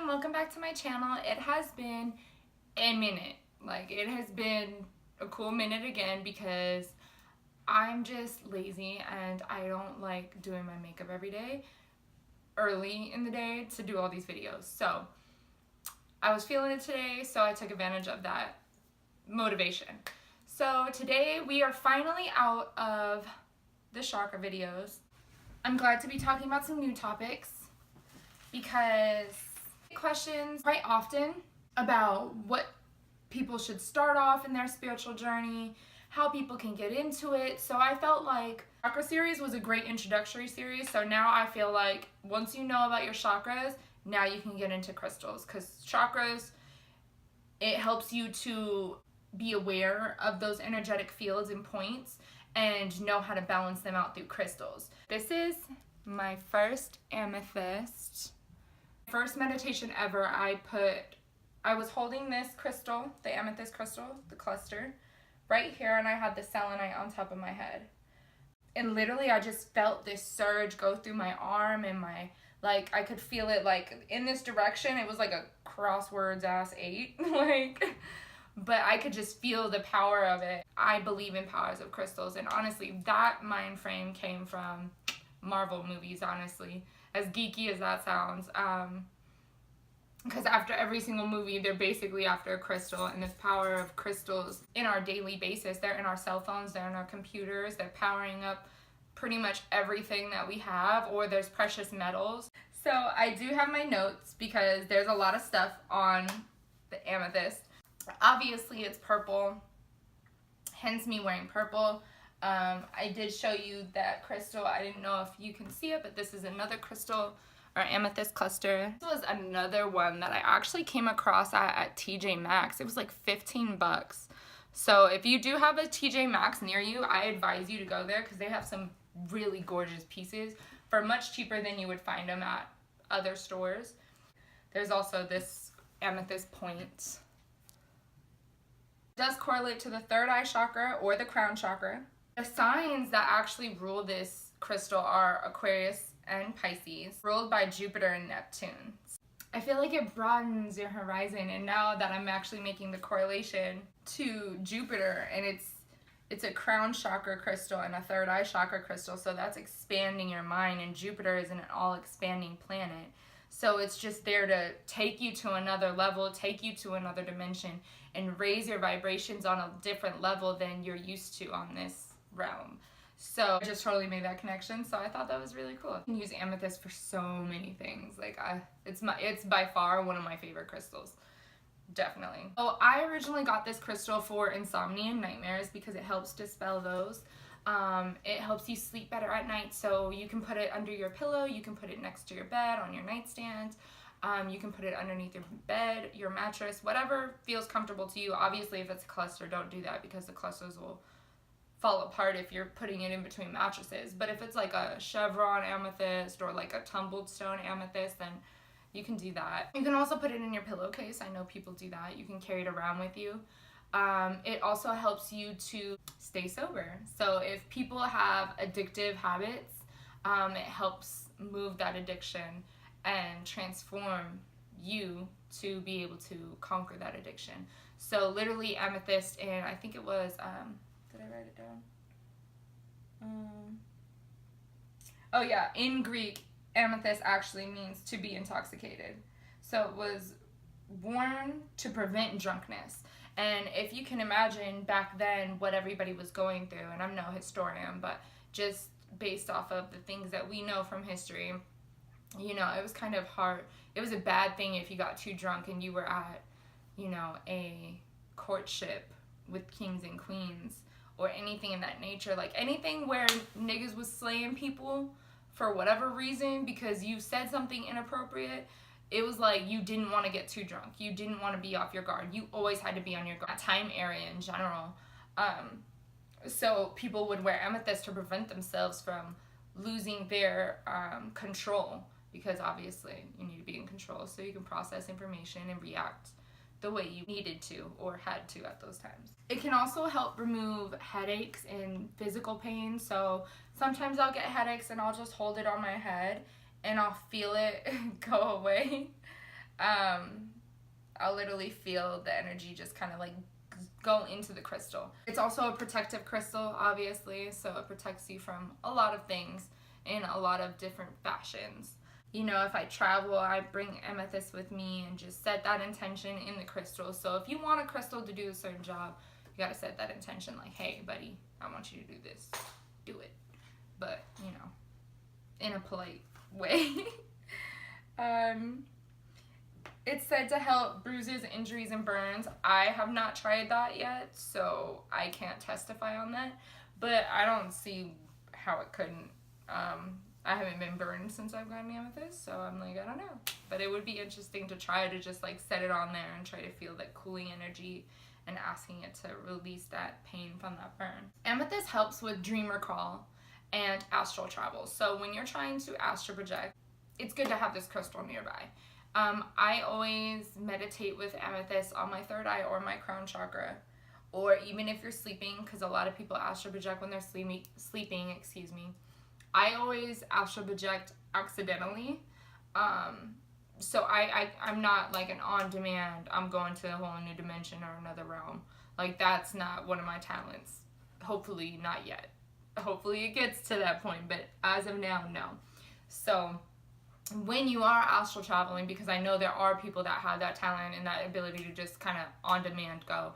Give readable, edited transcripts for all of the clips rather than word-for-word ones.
everyone, welcome back to my channel. It has been a minute. It has been a cool minute again because I'm just lazy and I don't like doing my makeup every day early in the day to do all these videos. So I was feeling it today, so I took advantage of that motivation. So today we are finally out of the chakra videos. I'm glad to be talking about some new topics because questions quite often about what people should start off in their spiritual journey, how people can get into it. So I felt like chakra series was a great introductory series. So now I feel like once you know about your chakras, now you can get into crystals, because chakras, it helps you to be aware of those energetic fields and points and know how to balance them out through crystals. This is my first amethyst. First meditation ever, I was holding this crystal, the amethyst crystal, the cluster, right here, and I had the selenite on top of my head. And literally I just felt this surge go through my arm and I could feel it in this direction. It was like a crosswords ass 8, but I could just feel the power of it. I believe in powers of crystals, and honestly, that mind frame came from Marvel movies, honestly. As geeky as that sounds, because after every single movie, they're basically after a crystal, and this power of crystals in our daily basis, they're in our cell phones, they're in our computers, they're powering up pretty much everything that we have, or there's precious metals. So I do have my notes because there's a lot of stuff on the amethyst. Obviously it's purple, hence me wearing purple. I did show you that crystal. I didn't know if you can see it, but this is another crystal, or amethyst cluster. This was another one that I actually came across at TJ Maxx. It was like 15 bucks. So if you do have a TJ Maxx near you, I advise you to go there because they have some really gorgeous pieces for much cheaper than you would find them at other stores. There's also this amethyst point. It does correlate to the third eye chakra or the crown chakra. The signs that actually rule this crystal are Aquarius and Pisces, ruled by Jupiter and Neptune. I feel like it broadens your horizon, and now that I'm actually making the correlation to Jupiter, and it's a crown chakra crystal and a third eye chakra crystal, so that's expanding your mind, and Jupiter is an all-expanding planet. So it's just there to take you to another level, take you to another dimension, and raise your vibrations on a different level than you're used to on this realm. So I just totally made that connection, so I thought that was really cool. You can use amethyst for so many things. It's by far one of my favorite crystals. Definitely. So I originally got this crystal for insomnia and nightmares because it helps dispel those. It helps you sleep better at night, so you can put it under your pillow, you can put it next to your bed, on your nightstand, you can put it underneath your bed, your mattress, whatever feels comfortable to you. Obviously, if it's a cluster, don't do that because the clusters will fall apart if you're putting it in between mattresses. But if it's like a chevron amethyst or like a tumbled stone amethyst, then you can do that. You can also put it in your pillowcase. I know people do that. You can carry it around with you. It also helps you to stay sober. So if people have addictive habits, it helps move that addiction and transform you to be able to conquer that addiction. So literally amethyst, and I think it was, did I write it down? Oh yeah, in Greek, amethyst actually means to be intoxicated. So it was worn to prevent drunkenness. And if you can imagine back then what everybody was going through, and I'm no historian, but just based off of the things that we know from history, it was kind of hard. It was a bad thing if you got too drunk and you were at, a courtship with kings and queens or anything in that nature. Like anything where niggas was slaying people for whatever reason because you said something inappropriate. It was like you didn't want to get too drunk. You didn't want to be off your guard. You always had to be on your guard. That time area in general. So people would wear amethyst to prevent themselves from losing their control, because obviously you need to be in control so you can process information and react the way you needed to or had to at those times. It can also help remove headaches and physical pain. So sometimes I'll get headaches and I'll just hold it on my head and I'll feel it go away. I'll literally feel the energy just kind of like go into the crystal. It's also a protective crystal, obviously, so it protects you from a lot of things in a lot of different fashions. You know, if I travel, I bring amethyst with me and just set that intention in the crystal. So if you want a crystal to do a certain job, you gotta set that intention like, hey, buddy, I want you to do this. Do it. But, you know, in a polite way. It's said to help bruises, injuries, and burns. I have not tried that yet, so I can't testify on that. But I don't see how it couldn't. I haven't been burned since I've gotten amethyst, so I'm like, I don't know. But it would be interesting to try to just like set it on there and try to feel that cooling energy and asking it to release that pain from that burn. Amethyst helps with dream recall and astral travel. So when you're trying to astral project, it's good to have this crystal nearby. I always meditate with amethyst on my third eye or my crown chakra, or even if you're sleeping, because a lot of people astral project when they're sleeping, excuse me. I always astral project accidentally. So I'm not like an on-demand, I'm going to a whole new dimension or another realm. Like, that's not one of my talents. Hopefully not yet. Hopefully it gets to that point, but as of now, no. So when you are astral traveling, because I know there are people that have that talent and that ability to just kind of on demand go,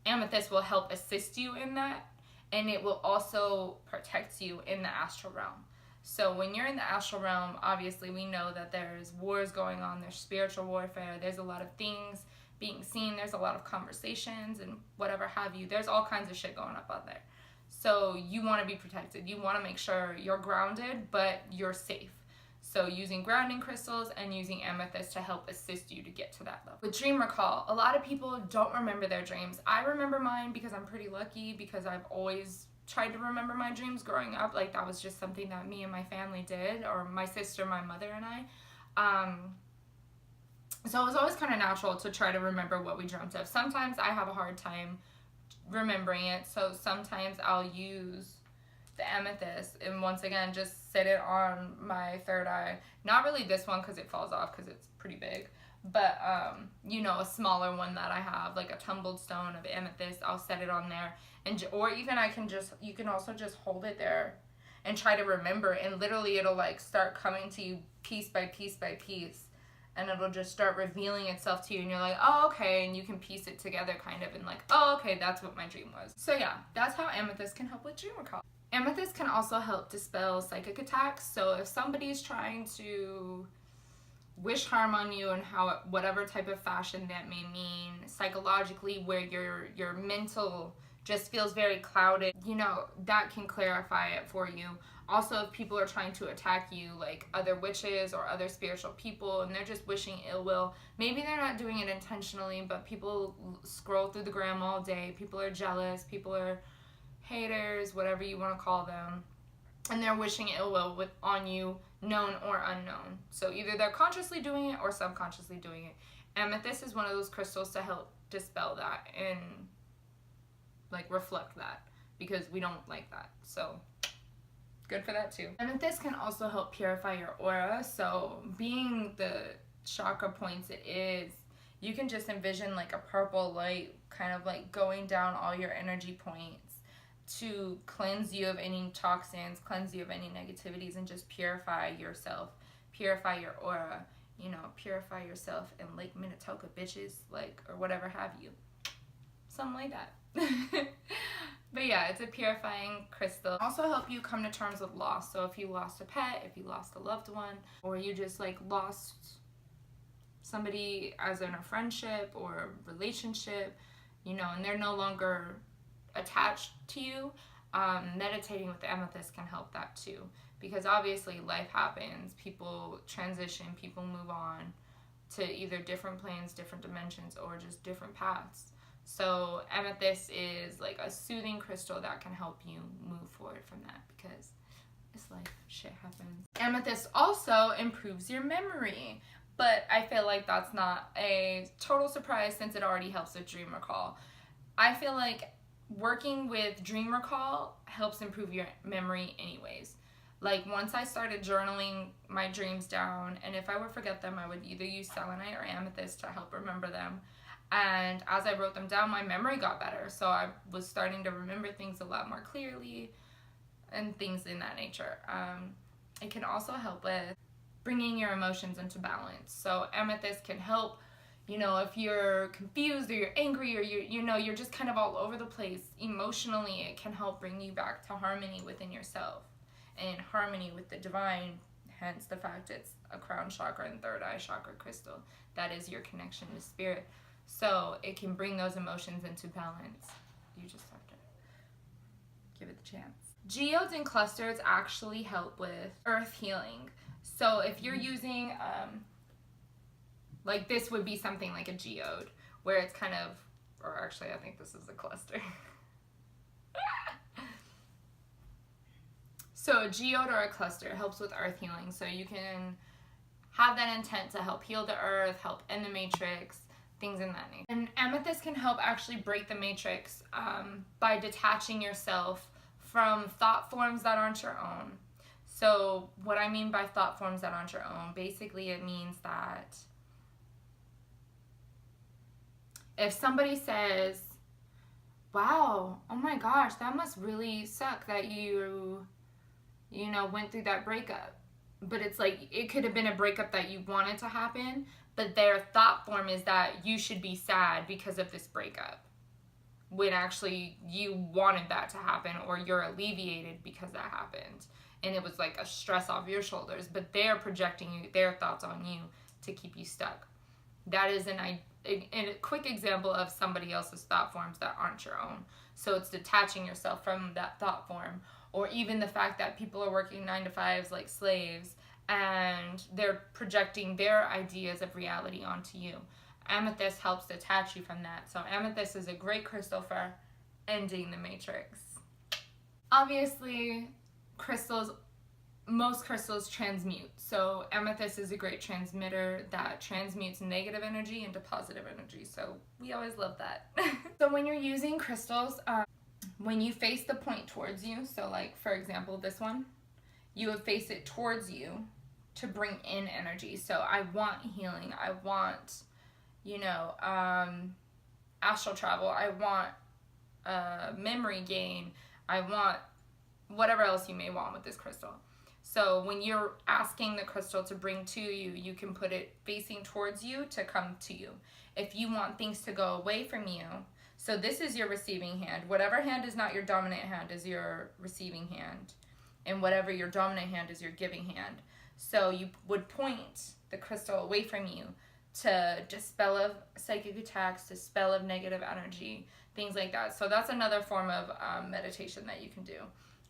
amethyst will help assist you in that, and it will also protect you in the astral realm. So when you're in the astral realm, obviously we know that there's wars going on, there's spiritual warfare, there's a lot of things being seen, there's a lot of conversations and whatever have you. There's all kinds of shit going up out there. So you want to be protected. You want to make sure you're grounded, but you're safe. So using grounding crystals and using amethyst to help assist you to get to that level. With dream recall, a lot of people don't remember their dreams. I remember mine because I'm pretty lucky, because I've always tried to remember my dreams growing up. Like, that was just something that me and my family did, or my sister, my mother, and I. So it was always kind of natural to try to remember what we dreamt of. Sometimes I have a hard time remembering it, so sometimes I'll use the amethyst and once again just set it on my third eye. Not really this one because it falls off because it's pretty big, but you know, a smaller one that I have, like a tumbled stone of amethyst, I'll set it on there, and or even you can also just hold it there and try to remember, and literally it'll like start coming to you piece by piece by piece, and it'll just start revealing itself to you, and you're like, oh, okay, and you can piece it together kind of, and like, oh, okay, that's what my dream was. So yeah, that's how amethyst can help with dream recall. Amethyst can also help dispel psychic attacks. So if somebody's trying to wish harm on you, and whatever type of fashion that may mean, psychologically, where your mental just feels very clouded, you know, that can clarify it for you. Also, if people are trying to attack you, like other witches or other spiritual people, and they're just wishing ill will, maybe they're not doing it intentionally, but people scroll through the gram all day, people are jealous, people are haters, whatever you want to call them, and they're wishing ill will on you, known or unknown. So either they're consciously doing it or subconsciously doing it. Amethyst is one of those crystals to help dispel that and like reflect that, because we don't like that. So good for that too. Amethyst can also help purify your aura. So being the chakra points it is, you can just envision like a purple light kind of like going down all your energy points to cleanse you of any toxins, cleanse you of any negativities, and just purify yourself, purify your aura, you know, purify yourself in Lake Minnetonka, bitches, like, or whatever have you. Something like that. But yeah, it's a purifying crystal. Also help you come to terms with loss. So if you lost a pet, if you lost a loved one, or you just like lost somebody as in a friendship or a relationship, you know, and they're no longer attached to you, meditating with the amethyst can help that too, because obviously life happens, people transition, people move on to either different planes, different dimensions, or just different paths. So amethyst is like a soothing crystal that can help you move forward from that, because it's life, shit happens. Amethyst also improves your memory, but I feel like that's not a total surprise since it already helps with dream recall. I feel like working with dream recall helps improve your memory anyways. Like, once I started journaling my dreams down, and if I would forget them, I would either use selenite or amethyst to help remember them. And as I wrote them down, my memory got better. So I was starting to remember things a lot more clearly and things in that nature. It can also help with bringing your emotions into balance. So amethyst can help, you know, if you're confused or you're angry or you're just kind of all over the place emotionally, it can help bring you back to harmony within yourself and harmony with the divine, hence the fact it's a crown chakra and third eye chakra crystal. That is your connection to spirit. So it can bring those emotions into balance. You just have to give it the chance. Geodes and clusters actually help with earth healing. So if you're using, like this would be something like a geode, where it's kind of, or actually I think this is a cluster. So a geode or a cluster helps with earth healing. So you can have that intent to help heal the earth, help end the matrix, things in that nature. And amethyst can help actually break the matrix by detaching yourself from thought forms that aren't your own. So what I mean by thought forms that aren't your own, basically it means that if somebody says, wow, oh my gosh, that must really suck that you went through that breakup. But it's like, it could have been a breakup that you wanted to happen, but their thought form is that you should be sad because of this breakup, when actually you wanted that to happen, or you're alleviated because that happened. And it was like a stress off your shoulders, but they're projecting their thoughts on you to keep you stuck. That is a quick example of somebody else's thought forms that aren't your own. So it's detaching yourself from that thought form. Or even the fact that people are working 9 to 5s like slaves, and they're projecting their ideas of reality onto you. Amethyst helps detach you from that. So amethyst is a great crystal for ending the matrix. Obviously, most crystals transmute. So amethyst is a great transmitter that transmutes negative energy into positive energy. So we always love that. So when you're using crystals, when you face the point towards you, so like for example this one, you would face it towards you to bring in energy. So I want healing, I want, astral travel, I want memory gain, I want whatever else you may want with this crystal. So when you're asking the crystal to bring to you, you can put it facing towards you to come to you. If you want things to go away from you, so this is your receiving hand. Whatever hand is not your dominant hand is your receiving hand. And whatever your dominant hand is your giving hand. So you would point the crystal away from you to dispel of psychic attacks, dispel of negative energy, things like that. So that's another form of meditation that you can do.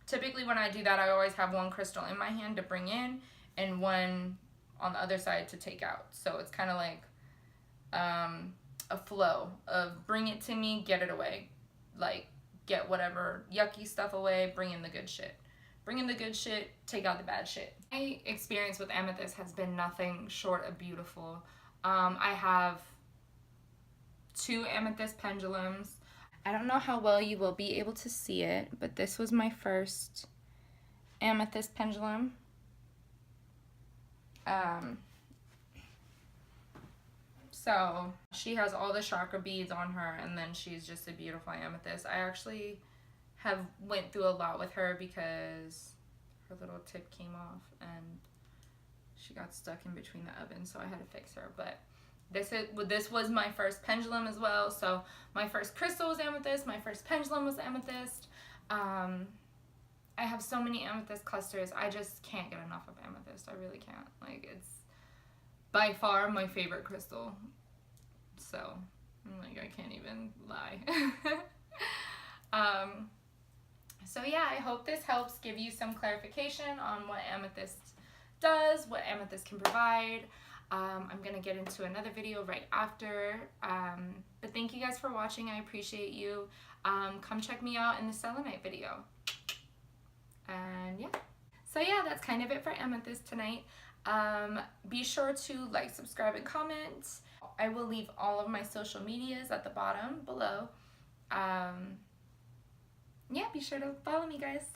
Typically when I do that, I always have one crystal in my hand to bring in and one on the other side to take out. So it's kind of like a flow of bring it to me, get it away. Like, get whatever yucky stuff away, bring in the good shit. Bring in the good shit, take out the bad shit. My experience with amethyst has been nothing short of beautiful. I have 2 amethyst pendulums. I don't know how well you will be able to see it, but this was my first amethyst pendulum. So she has all the chakra beads on her, and then she's just a beautiful amethyst. I actually have went through a lot with her because her little tip came off and she got stuck in between the ovens, so I had to fix her. But this was my first pendulum as well. So my first crystal was amethyst, my first pendulum was amethyst. I have so many amethyst clusters. I just can't get enough of amethyst. I really can't. Like, it's by far my favorite crystal. So, like, I can't even lie. So yeah, I hope this helps give you some clarification on what amethyst does, what amethyst can provide. I'm gonna get into another video right after. But thank you guys for watching. I appreciate you. Come check me out in the selenite video. And yeah. So yeah, that's kind of it for amethyst tonight. Be sure to like, subscribe, and comment. I will leave all of my social medias at the bottom below. Yeah, be sure to follow me, guys.